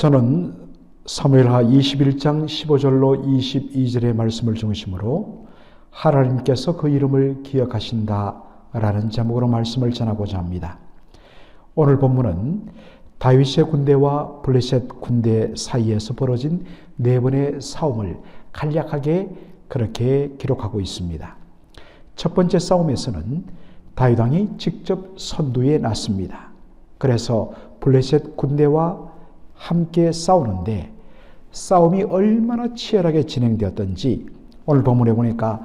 저는 사무엘하 21장 15절로 22절의 말씀을 중심으로 하나님께서 그 이름을 기억하신다라는 제목으로 말씀을 전하고자 합니다. 오늘 본문은 다윗의 군대와 블레셋 군대 사이에서 벌어진 네 번의 싸움을 간략하게 그렇게 기록하고 있습니다. 첫 번째 싸움에서는 다윗 왕이 직접 선두에 났습니다. 그래서 블레셋 군대와 함께 싸우는데 싸움이 얼마나 치열하게 진행되었던지 오늘 본문에 보니까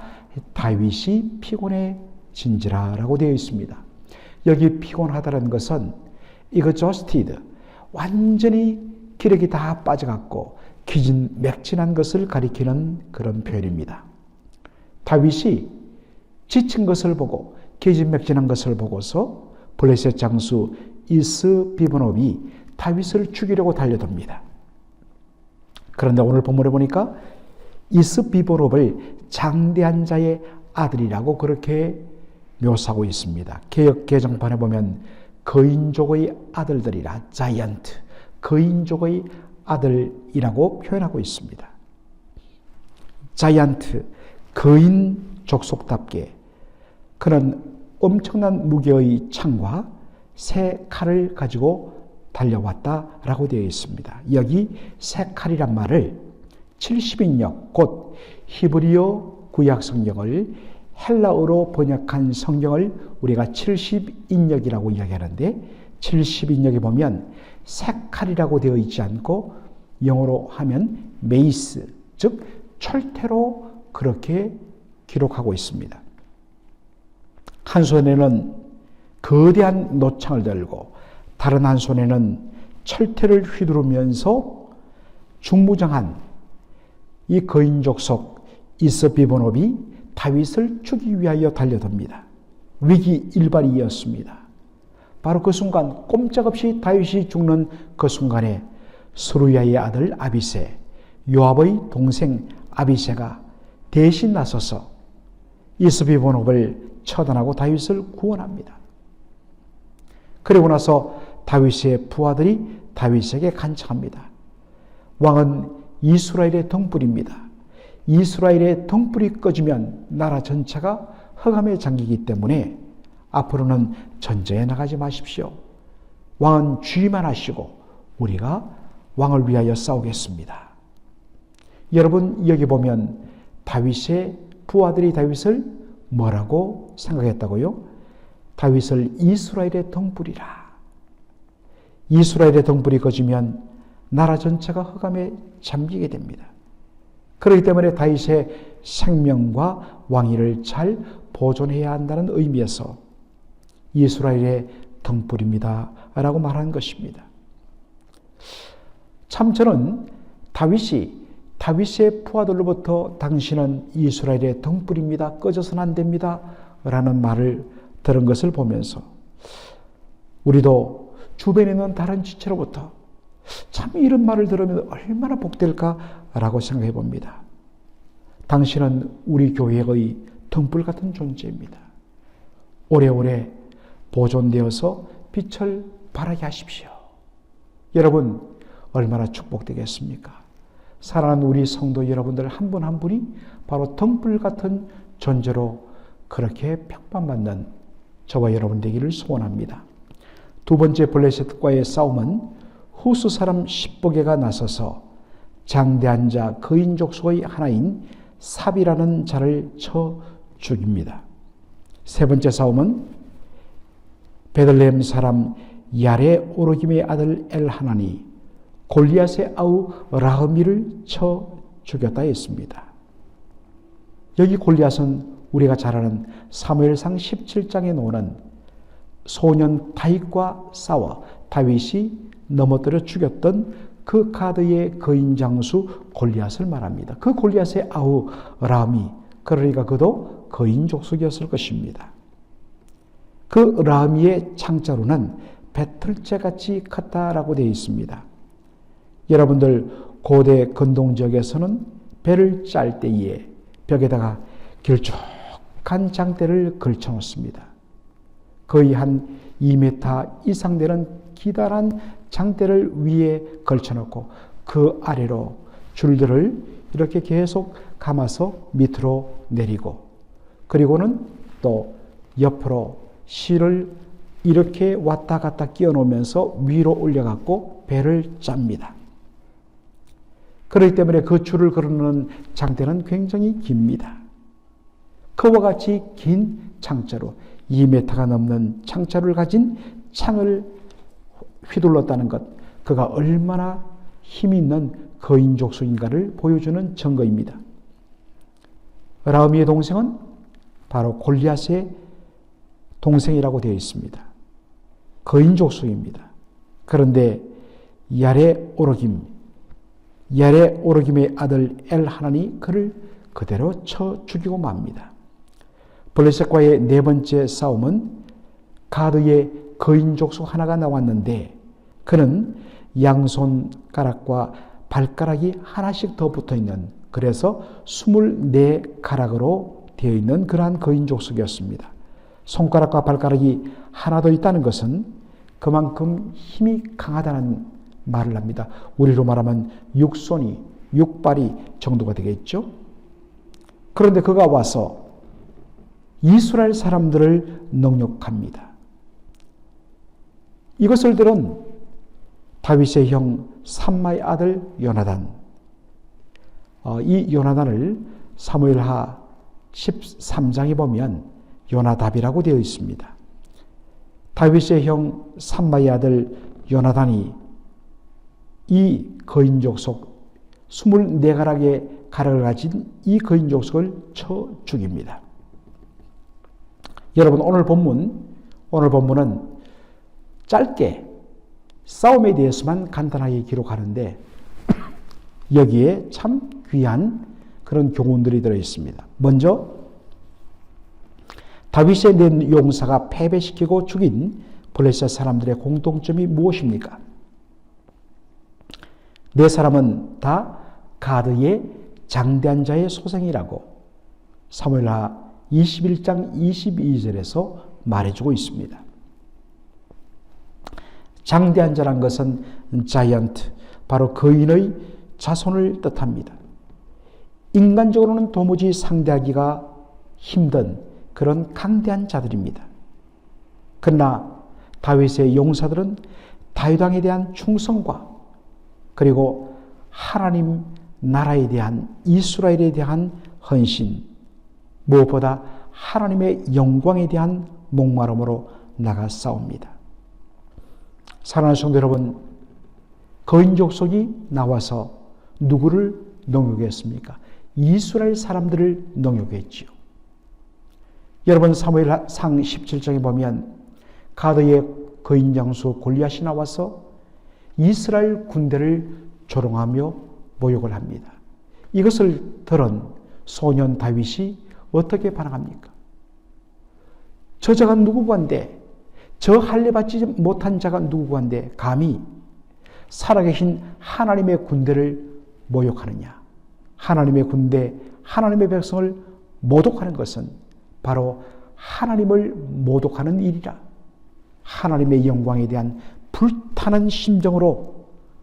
다윗이 피곤해진지라라고 되어 있습니다. 여기 피곤하다는 것은 exhausted, 완전히 기력이 다 빠져갖고 기진맥진한 것을 가리키는 그런 표현입니다. 다윗이 지친 것을 보고 기진맥진한 것을 보고서 블레셋 장수 이스비보노비 다윗을 죽이려고 달려듭니다. 그런데 오늘 본문에 보니까 이스비보노를 장대한 자의 아들이라고 그렇게 묘사하고 있습니다. 개역 개정판에 보면 거인족의 아들들이라 자이언트, 거인족의 아들이라고 표현하고 있습니다. 자이언트, 거인 족속답게 그는 엄청난 무게의 창과 새 칼을 가지고 달려왔다라고 되어 있습니다. 여기 새 칼이란 말을 70인역, 곧 히브리어 구약 성경을 헬라어로 번역한 성경을 우리가 70인역이라고 이야기하는데 70인역에 보면 새 칼이라고 되어 있지 않고 영어로 하면 메이스, 즉 철퇴로 그렇게 기록하고 있습니다. 한 손에는 거대한 노창을 들고 다른 한 손에는 철퇴를 휘두르면서 중무장한 이 거인족 속 이스비보노비 다윗을 죽이기 위하여 달려듭니다. 위기 일발이었습니다. 바로 그 순간 꼼짝없이 다윗이 죽는 그 순간에 스루야의 아들 아비새, 요압의 동생 아비새가 대신 나서서 이스비보노비를 처단하고 다윗을 구원합니다. 그리고 나서 다윗의 부하들이 다윗에게 간청합니다. 왕은 이스라엘의 등불입니다. 이스라엘의 등불이 꺼지면 나라 전체가 흑암에 잠기기 때문에 앞으로는 전쟁에 나가지 마십시오. 왕은 주의만 하시고 우리가 왕을 위하여 싸우겠습니다. 여러분 여기 보면 다윗의 부하들이 다윗을 뭐라고 생각했다고요? 다윗을 이스라엘의 등불이라. 이스라엘의 등불이 꺼지면 나라 전체가 흑암에 잠기게 됩니다. 그렇기 때문에 다윗의 생명과 왕위를 잘 보존해야 한다는 의미에서 이스라엘의 등불입니다 라고 말하는 것입니다. 참 저는 다윗의 부하들로부터 당신은 이스라엘의 등불입니다, 꺼져서는 안 됩니다 라는 말을 들은 것을 보면서 우리도 주변에 있는 다른 지체로부터 참 이런 말을 들으면 얼마나 복될까라고 생각해 봅니다. 당신은 우리 교회의 등불 같은 존재입니다. 오래오래 보존되어서 빛을 발하게 하십시오. 여러분 얼마나 축복되겠습니까? 사랑하는 우리 성도 여러분들 한 분 한 분이 바로 등불 같은 존재로 그렇게 평판받는 저와 여러분 되기를 소원합니다. 두 번째 블레셋과의 싸움은 후스 사람 10보개가 나서서 장대한 자 거인족 속의 하나인 삽이라는 자를 쳐 죽입니다. 세 번째 싸움은 베들레헴 사람 야레 오르김의 아들 엘하나니 골리앗의 아우 라흐미를 쳐 죽였다 했습니다. 여기 골리앗은 우리가 잘 아는 사무엘상 17장에 나오는 소년 다윗과 싸워 다윗이 넘어뜨려 죽였던 그 가드의 거인 장수 골리앗을 말합니다. 그 골리앗의 아우 라흐미, 그러니까 그도 거인 족속이었을 것입니다. 그 라흐미의 창자로는 배틀째같이 컸다라고 되어 있습니다. 여러분들 고대 근동 지역에서는 배를 짤 때에 벽에다가 길쭉한 장대를 걸쳐 놓습니다. 거의 한 2m 이상 되는 기다란 장대를 위에 걸쳐놓고 그 아래로 줄들을 이렇게 계속 감아서 밑으로 내리고, 그리고는 또 옆으로 실을 이렇게 왔다 갔다 끼워 놓으면서 위로 올려갖고 배를 짭니다. 그렇기 때문에 그 줄을 걸어놓는 장대는 굉장히 깁니다. 그와 같이 긴 창자로 2m가 넘는 창자를 가진 창을 휘둘렀다는 것, 그가 얼마나 힘이 있는 거인족속인가를 보여주는 증거입니다. 라우미의 동생은 바로 골리앗의 동생이라고 되어 있습니다. 거인족속입니다. 그런데 야레 오르김의 아들 엘하난이 그를 그대로 쳐 죽이고 맙니다. 블레셋과의 네 번째 싸움은 가드의 거인족속 하나가 나왔는데 그는 양손가락과 발가락이 하나씩 더 붙어있는, 그래서 24가락으로 되어 있는 그러한 거인족속이었습니다. 손가락과 발가락이 하나 더 있다는 것은 그만큼 힘이 강하다는 말을 합니다. 우리로 말하면 육손이, 육발이 정도가 되겠죠. 그런데 그가 와서 이스라엘 사람들을 능욕합니다. 이것을 들은 다윗의 형 삼마의 아들 요나단, 이 요나단을 사무엘하 13장에 보면 요나답이라고 되어 있습니다. 다윗의 형 삼마의 아들 요나단이 이 거인족속 24가락의 가락을 가진 이 거인족속을 쳐 죽입니다. 여러분, 오늘 본문은 짧게 싸움에 대해서만 간단하게 기록하는데 여기에 참 귀한 그런 교훈들이 들어있습니다. 먼저 다윗의 낸 용사가 패배시키고 죽인 블레셋 사람들의 공통점이 무엇입니까? 네 사람은 다 가드의 장대한 자의 소생이라고 사무엘하 21장 22절에서 말해주고 있습니다. 장대한 자란 것은 자이언트, 바로 거인의 자손을 뜻합니다. 인간적으로는 도무지 상대하기가 힘든 그런 강대한 자들입니다. 그러나 다윗의 용사들은 다윗 왕에 대한 충성과 그리고 하나님 나라에 대한, 이스라엘에 대한 헌신, 무엇보다 하나님의 영광에 대한 목마름으로 나가 싸웁니다. 사랑하는 성도 여러분, 거인족속이 나와서 누구를 능욕했습니까? 이스라엘 사람들을 능욕했지요. 여러분, 사무엘상 17장에 보면 가드의 거인 장수 골리앗이 나와서 이스라엘 군대를 조롱하며 모욕을 합니다. 이것을 들은 소년 다윗이 어떻게 반응합니까? 저 자가 누구건데, 저 할례 받지 못한 자가 누구건데 감히 살아계신 하나님의 군대를 모욕하느냐? 하나님의 군대, 하나님의 백성을 모독하는 것은 바로 하나님을 모독하는 일이라. 하나님의 영광에 대한 불타는 심정으로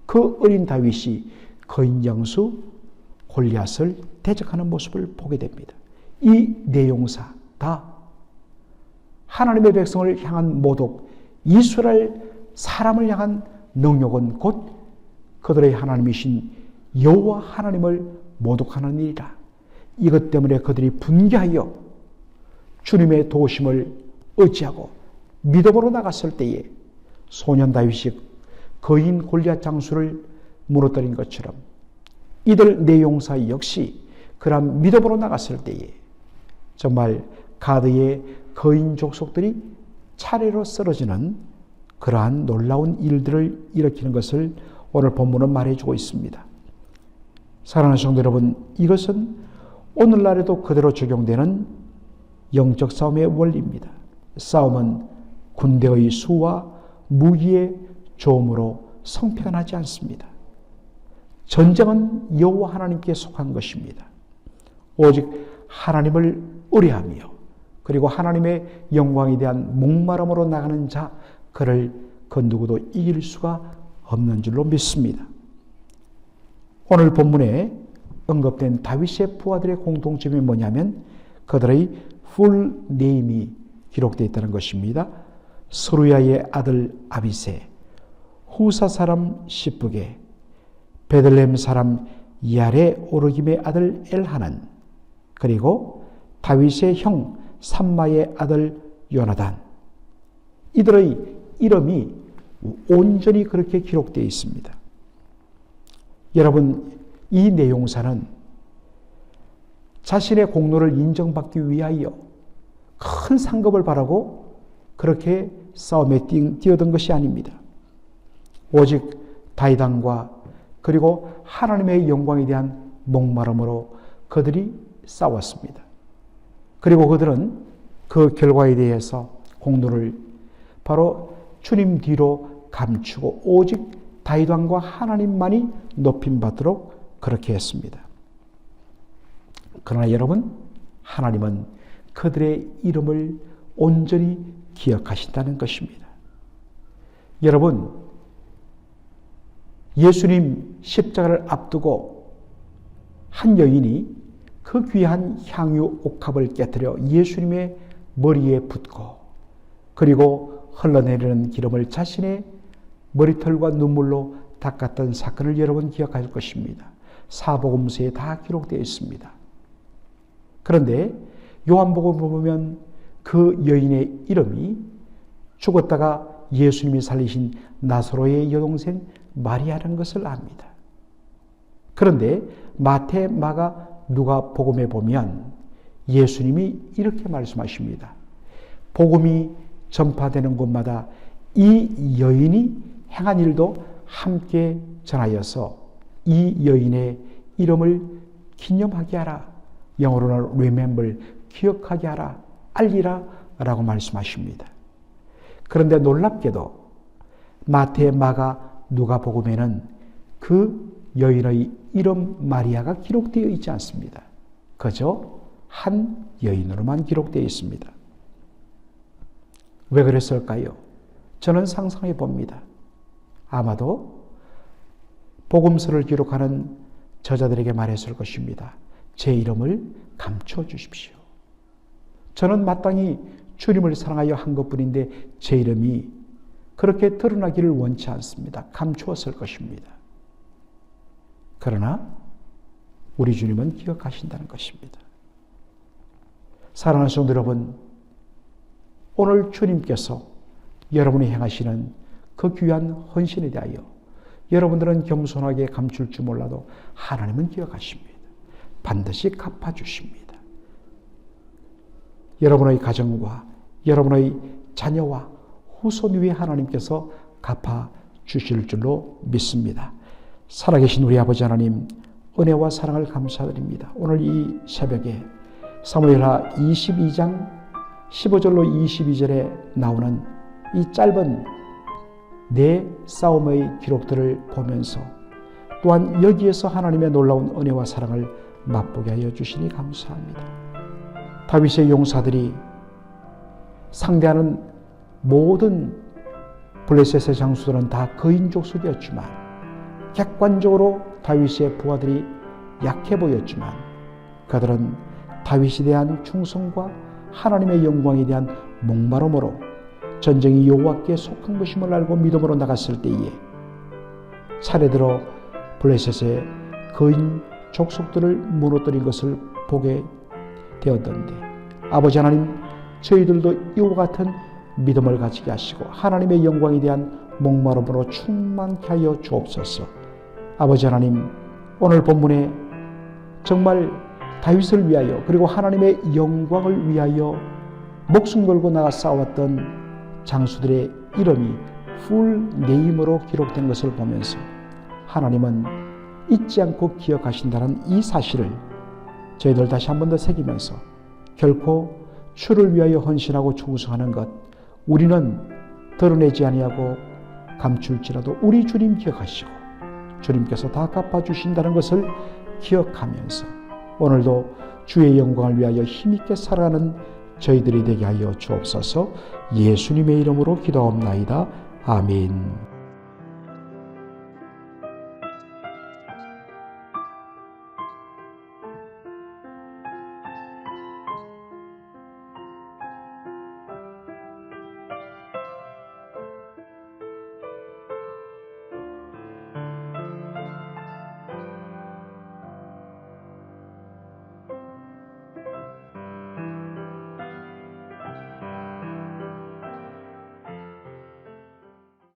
그 어린 다윗이 거인장수 골리앗을 대적하는 모습을 보게 됩니다. 이 내용사 다 하나님의 백성을 향한 모독, 이스라엘 사람을 향한 능욕은 곧 그들의 하나님이신 여호와 하나님을 모독하는 일이라. 이것 때문에 그들이 분개하여 주님의 도우심을 의지하고 믿음으로 나갔을 때에 소년 다윗이 거인 골리앗 장수를 무너뜨린 것처럼 이들 내용사 역시 그런 믿음으로 나갔을 때에 정말 가드의 거인 족속들이 차례로 쓰러지는 그러한 놀라운 일들을 일으키는 것을 오늘 본문은 말해주고 있습니다. 사랑하는 성도 여러분, 이것은 오늘날에도 그대로 적용되는 영적 싸움의 원리입니다. 싸움은 군대의 수와 무기의 조음으로 성패가 나지 않습니다. 전쟁은 여호와 하나님께 속한 것입니다. 오직 하나님을 의뢰하며 그리고 하나님의 영광에 대한 목마름으로 나가는 자, 그를 그 누구도 이길 수가 없는 줄로 믿습니다. 오늘 본문에 언급된 다윗의 부하들의 공통점이 뭐냐면 그들의 풀 네임이 기록되어 있다는 것입니다. 스루야의 아들 아비세, 후사 사람 시브게, 베들레헴 사람 야레 오르김의 아들 엘하난, 그리고 다윗의 형 삼마의 아들 요나단. 이들의 이름이 온전히 그렇게 기록되어 있습니다. 여러분, 이 내용사는 자신의 공로를 인정받기 위하여 큰 상급을 바라고 그렇게 싸움에 뛰어든 것이 아닙니다. 오직 다윗 왕과 그리고 하나님의 영광에 대한 목마름으로 그들이 싸웠습니다. 그리고 그들은 그 결과에 대해서 공로를 바로 주님 뒤로 감추고 오직 다윗 왕과 하나님만이 높임받도록 그렇게 했습니다. 그러나 여러분, 하나님은 그들의 이름을 온전히 기억하신다는 것입니다. 여러분, 예수님 십자가를 앞두고 한 여인이 그 귀한 향유 옥합을 깨뜨려 예수님의 머리에 붓고 그리고 흘러내리는 기름을 자신의 머리털과 눈물로 닦았던 사건을 여러분 기억할 것입니다. 사복음서에 다 기록되어 있습니다. 그런데 요한복음을 보면 그 여인의 이름이 죽었다가 예수님이 살리신 나사로의 여동생 마리아라는 것을 압니다. 그런데 마태, 마가, 누가 복음에 보면 예수님이 이렇게 말씀하십니다. 복음이 전파되는 곳마다 이 여인이 행한 일도 함께 전하여서 이 여인의 이름을 기념하게 하라. 영어로는 remember, 기억하게 하라, 알리라 라고 말씀하십니다. 그런데 놀랍게도 마태, 마가, 누가 복음에는 그 여인의 이름 마리아가 기록되어 있지 않습니다. 그저 한 여인으로만 기록되어 있습니다. 왜 그랬을까요? 저는 상상해 봅니다. 아마도 복음서를 기록하는 저자들에게 말했을 것입니다. 제 이름을 감춰 주십시오. 저는 마땅히 주님을 사랑하여 한 것뿐인데 제 이름이 그렇게 드러나기를 원치 않습니다. 감추었을 것입니다. 그러나 우리 주님은 기억하신다는 것입니다. 사랑하는 성도 여러분, 오늘 주님께서 여러분이 행하시는 그 귀한 헌신에 대하여 여러분들은 겸손하게 감출 줄 몰라도 하나님은 기억하십니다. 반드시 갚아주십니다. 여러분의 가정과 여러분의 자녀와 후손 위에 하나님께서 갚아주실 줄로 믿습니다. 살아계신 우리 아버지 하나님, 은혜와 사랑을 감사드립니다. 오늘 이 새벽에 사무엘하 22장 15절로 22절에 나오는 이 짧은 내 싸움의 기록들을 보면서 또한 여기에서 하나님의 놀라운 은혜와 사랑을 맛보게 하여 주시니 감사합니다. 다윗의 용사들이 상대하는 모든 블레셋의 장수들은 다 거인족속이었지만 객관적으로 다윗의 부하들이 약해 보였지만 그들은 다윗에 대한 충성과 하나님의 영광에 대한 목마름으로 전쟁이 여호와께 속한 것임을 알고 믿음으로 나갔을 때에 차례대로 블레셋의 거인 족속들을 무너뜨린 것을 보게 되었던데 아버지 하나님, 저희들도 이와 같은 믿음을 가지게 하시고 하나님의 영광에 대한 목마름으로 충만케 하여 주옵소서. 아버지 하나님, 오늘 본문에 정말 다윗을 위하여 그리고 하나님의 영광을 위하여 목숨 걸고 나가 싸웠던 장수들의 이름이 풀 네임으로 기록된 것을 보면서 하나님은 잊지 않고 기억하신다는 이 사실을 저희들 다시 한 번 더 새기면서 결코 주를 위하여 헌신하고 충성하는 것 우리는 드러내지 아니하고 감출지라도 우리 주님 기억하시고 주님께서 다 갚아주신다는 것을 기억하면서 오늘도 주의 영광을 위하여 힘있게 살아가는 저희들이 되게 하여 주옵소서. 예수님의 이름으로 기도하옵나이다. 아멘.